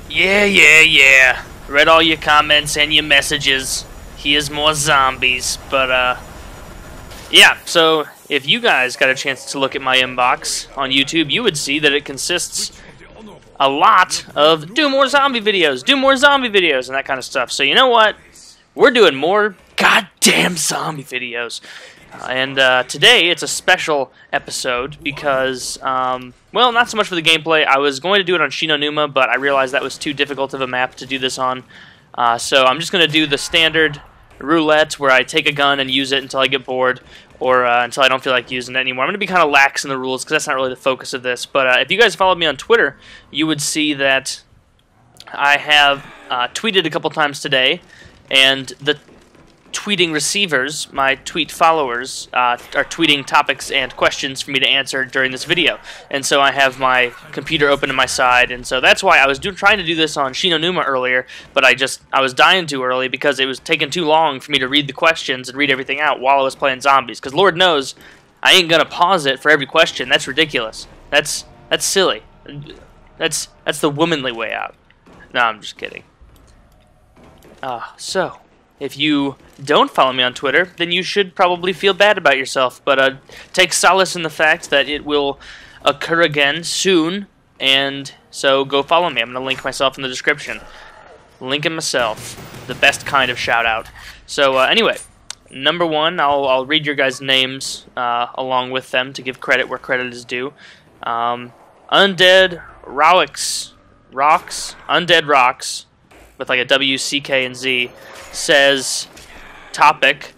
Yeah. Read all your comments and your messages. Here's more zombies. But, yeah, so if you guys got a chance to look at my inbox on YouTube, you would see that it consists a lot of do more zombie videos, and that kind of stuff. So you know what? We're doing more goddamn zombie videos. And today it's a special episode because, well, not so much for the gameplay. I was going to do it on Shinonuma, but I realized that was too difficult of a map to do this on. So I'm just going to do the standard roulette where I take a gun and use it until I get bored or until I don't feel like using it anymore. I'm going to be kind of lax in the rules because that's not really the focus of this. But if you guys followed me on Twitter, you would see that I have tweeted a couple times today, and the tweeting receivers, my tweet followers, are tweeting topics and questions for me to answer during this video. And so I have my computer open to my side, and so that's why I was trying to do this on Shinonuma earlier, but I was dying too early because it was taking too long for me to read the questions and read everything out while I was playing zombies. Because Lord knows, I ain't gonna pause it for every question. That's ridiculous. That's silly. That's the womanly way out. No, I'm just kidding. So if you don't follow me on Twitter, then you should probably feel bad about yourself, but take solace in the fact that it will occur again soon, and so go follow me. I'm going to link myself in the description. Linking myself. The best kind of shout-out. So, anyway, number one, I'll read your guys' names along with them to give credit where credit is due. Undead Rocks, Undead Rocks, with like a W, C, K, and Z, says, topic,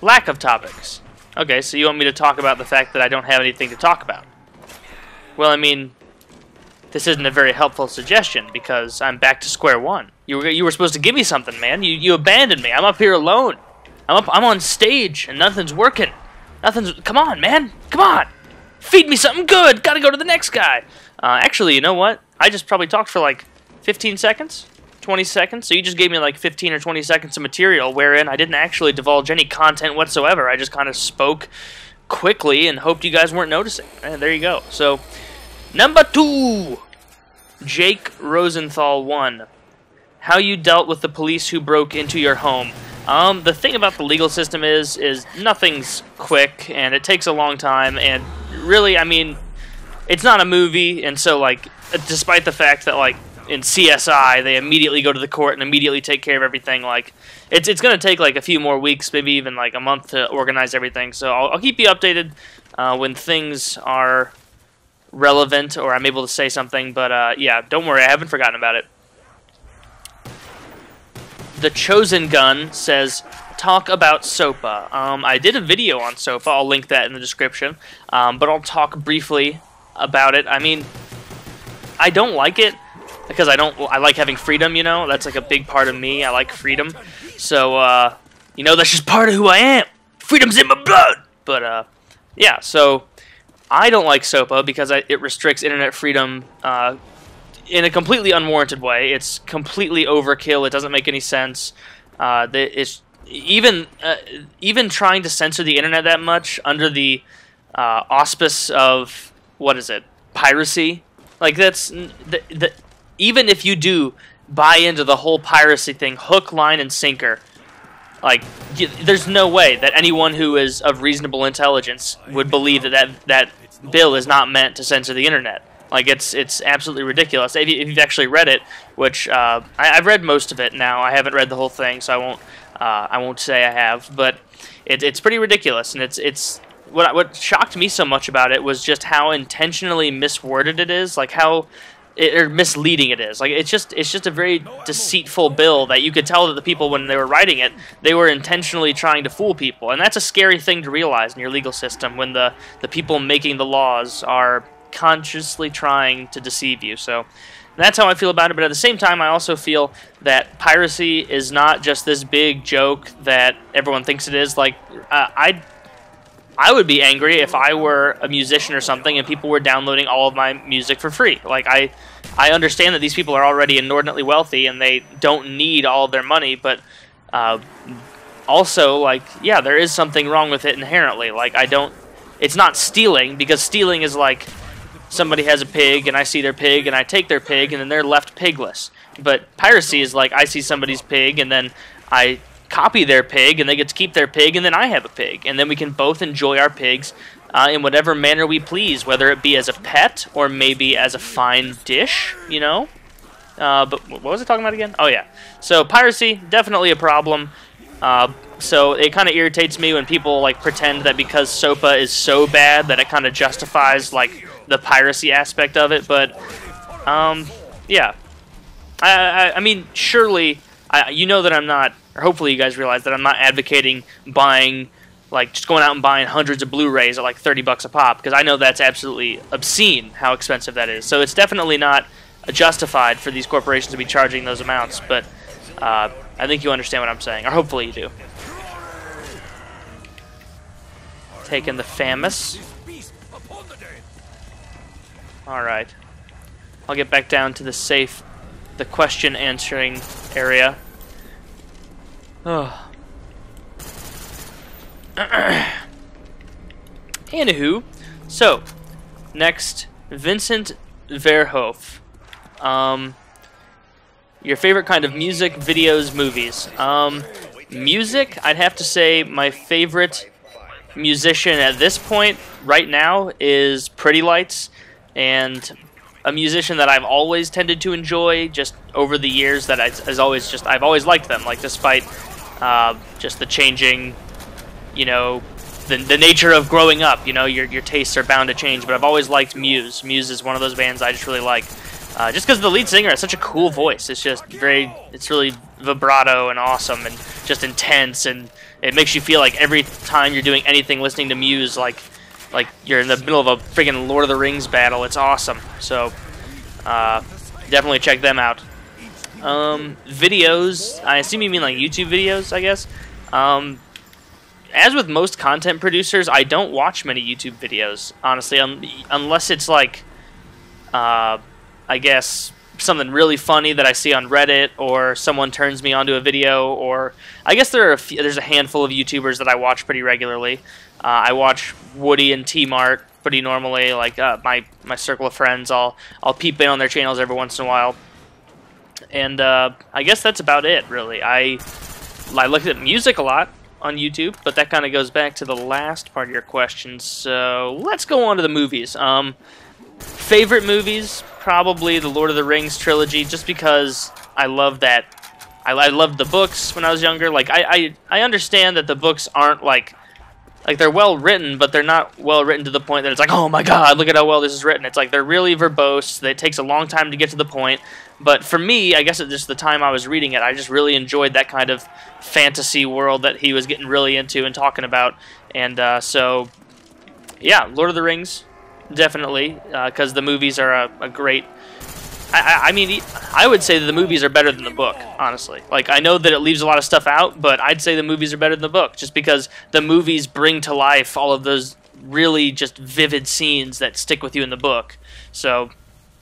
lack of topics. Okay, so you want me to talk about the fact that I don't have anything to talk about. Well, I mean, this isn't a very helpful suggestion because I'm back to square one. You were supposed to give me something, man. You abandoned me. I'm up here alone. I'm on stage and nothing's working. Come on, man. Come on. Feed me something good. Gotta go to the next guy. Actually, you know what? I just probably talked for like 15 seconds. 20 seconds, so you just gave me like 15 or 20 seconds of material wherein I didn't actually divulge any content whatsoever. I just kind of spoke quickly and hoped you guys weren't noticing. And there you go. So, number 2, Jake Rosenthal 1. How you dealt with the police who broke into your home. The thing about the legal system is nothing's quick, and it takes a long time, and really, I mean, it's not a movie, and so, like, despite the fact that, like, in CSI, they immediately go to the court and immediately take care of everything. Like, it's going to take like a few more weeks, maybe even like a month to organize everything. So I'll keep you updated when things are relevant or I'm able to say something. But yeah, don't worry, I haven't forgotten about it. The Chosen Gun says, talk about SOPA. I did a video on SOPA. I'll link that in the description. But I'll talk briefly about it. I mean, I don't like it. Because I like having freedom, you know? That's like a big part of me. I like freedom. So, you know, that's just part of who I am. Freedom's in my blood! But, yeah, so I don't like SOPA because it restricts internet freedom in a completely unwarranted way. It's completely overkill. It doesn't make any sense. It's even trying to censor the internet that much under the auspice of, what is it, piracy? Like, that's... Even if you do buy into the whole piracy thing, hook, line, and sinker, like, there's no way that anyone who is of reasonable intelligence would believe that bill is not meant to censor the internet. Like, it's absolutely ridiculous. If you've actually read it, which I've read most of it now. I haven't read the whole thing, so I won't say I have. But it's pretty ridiculous, and it's what shocked me so much about it was just how intentionally misworded it is, like how. Or misleading it is. Like it's just a very deceitful bill that you could tell that the people when they were writing it, they were intentionally trying to fool people, and that's a scary thing to realize in your legal system when the people making the laws are consciously trying to deceive you. So that's how I feel about it. But at the same time, I also feel that piracy is not just this big joke that everyone thinks it is. Like I would be angry if I were a musician or something and people were downloading all of my music for free. Like, I understand that these people are already inordinately wealthy and they don't need all of their money, but also, like, yeah, there is something wrong with it inherently. Like, it's not stealing, because stealing is like somebody has a pig and I see their pig and I take their pig and then they're left pigless. But piracy is like I see somebody's pig and then I copy their pig and they get to keep their pig and then I have a pig. And then we can both enjoy our pigs in whatever manner we please, whether it be as a pet or maybe as a fine dish, you know? But what was I talking about again? Oh, yeah. So piracy, definitely a problem. So it kind of irritates me when people like pretend that because SOPA is so bad that it kind of justifies like the piracy aspect of it. But yeah, I mean, surely you know that I'm not, or hopefully you guys realize that I'm not advocating buying, like just going out and buying hundreds of Blu-rays at like 30 bucks a pop, because I know that's absolutely obscene how expensive that is. So it's definitely not justified for these corporations to be charging those amounts, but I think you understand what I'm saying, or hopefully you do. Taking the Famous. Alright. I'll get back down to the question answering area. Oh. Anywho, so, next, Vincent Verhoef. Your favorite kind of music, videos, movies. Music, I'd have to say my favorite musician at this point, right now, is Pretty Lights, and a musician that I've always tended to enjoy just over the years that I've always liked them, like despite just the changing, you know, the nature of growing up, you know, your tastes are bound to change, but I've always liked Muse. Muse is one of those bands I just really like. Just because the lead singer has such a cool voice. It's just it's really vibrato and awesome and just intense, and it makes you feel like every time you're doing anything listening to Muse, like you're in the middle of a friggin' Lord of the Rings battle. It's awesome. So, definitely check them out. Videos, I assume you mean like YouTube videos, I guess. As with most content producers, I don't watch many YouTube videos, honestly, unless it's like, I guess, something really funny that I see on Reddit, or someone turns me onto a video, or I guess there's a handful of YouTubers that I watch pretty regularly. I watch Woody and T-Mart pretty normally, like my circle of friends. I'll peep in on their channels every once in a while, and I guess that's about it, really. I look at music a lot on YouTube, but that kind of goes back to the last part of your question, so let's go on to the movies. Favorite movies, probably the Lord of the Rings trilogy, just because I love that. I loved the books when I was younger. Like I understand that the books aren't like they're well written, but they're not well written to the point that it's like, oh my god, look at how well this is written. It's like they're really verbose. It takes a long time to get to the point. But for me, I guess at just the time I was reading it, I just really enjoyed that kind of fantasy world that he was getting really into and talking about. And so, yeah, Lord of the Rings, definitely, because the movies are a great... I mean, I would say that the movies are better than the book, honestly. Like, I know that it leaves a lot of stuff out, but I'd say the movies are better than the book, just because the movies bring to life all of those really just vivid scenes that stick with you in the book. So,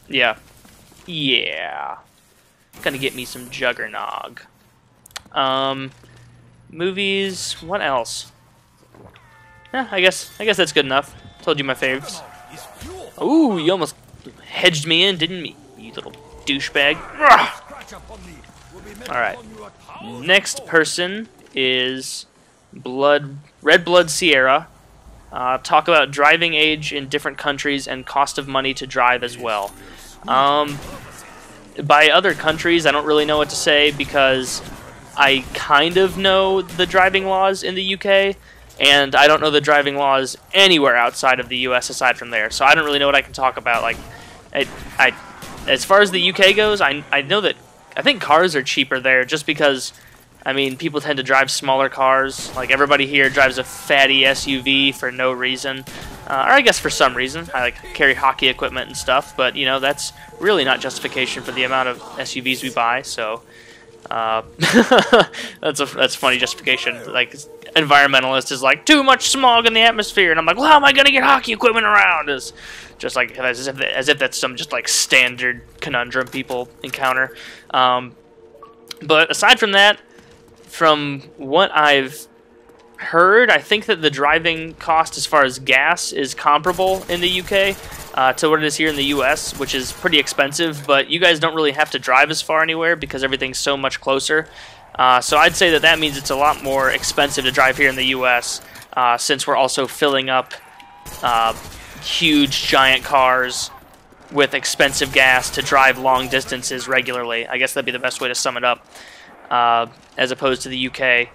yeah. Yeah. Gonna get me some Juggernog. Movies, what else? Yeah, I guess that's good enough. Told you my faves. Ooh, you almost hedged me in, didn't you? You little douchebag. Alright. Next person is Red Blood Sierra. Talk about driving age in different countries and cost of money to drive as well. By other countries, I don't really know what to say because I kind of know the driving laws in the UK, and I don't know the driving laws anywhere outside of the US aside from there. So I don't really know what I can talk about. Like, as far as the UK goes, I know that I think cars are cheaper there just because, I mean, people tend to drive smaller cars. Like, everybody here drives a fatty SUV for no reason. Or I guess for some reason. I like carry hockey equipment and stuff, but, you know, that's really not justification for the amount of SUVs we buy, so... that's funny justification. Like, environmentalist is like, too much smog in the atmosphere, and I'm like, well, how am I gonna get hockey equipment around? It's just like as if that's some just like standard conundrum people encounter. But aside from that, from what I've heard, I think that the driving cost as far as gas is comparable in the UK. to what it is here in the U.S., which is pretty expensive, but you guys don't really have to drive as far anywhere because everything's so much closer. So I'd say that means it's a lot more expensive to drive here in the U.S., since we're also filling up huge, giant cars with expensive gas to drive long distances regularly. I guess that'd be the best way to sum it up, as opposed to the UK.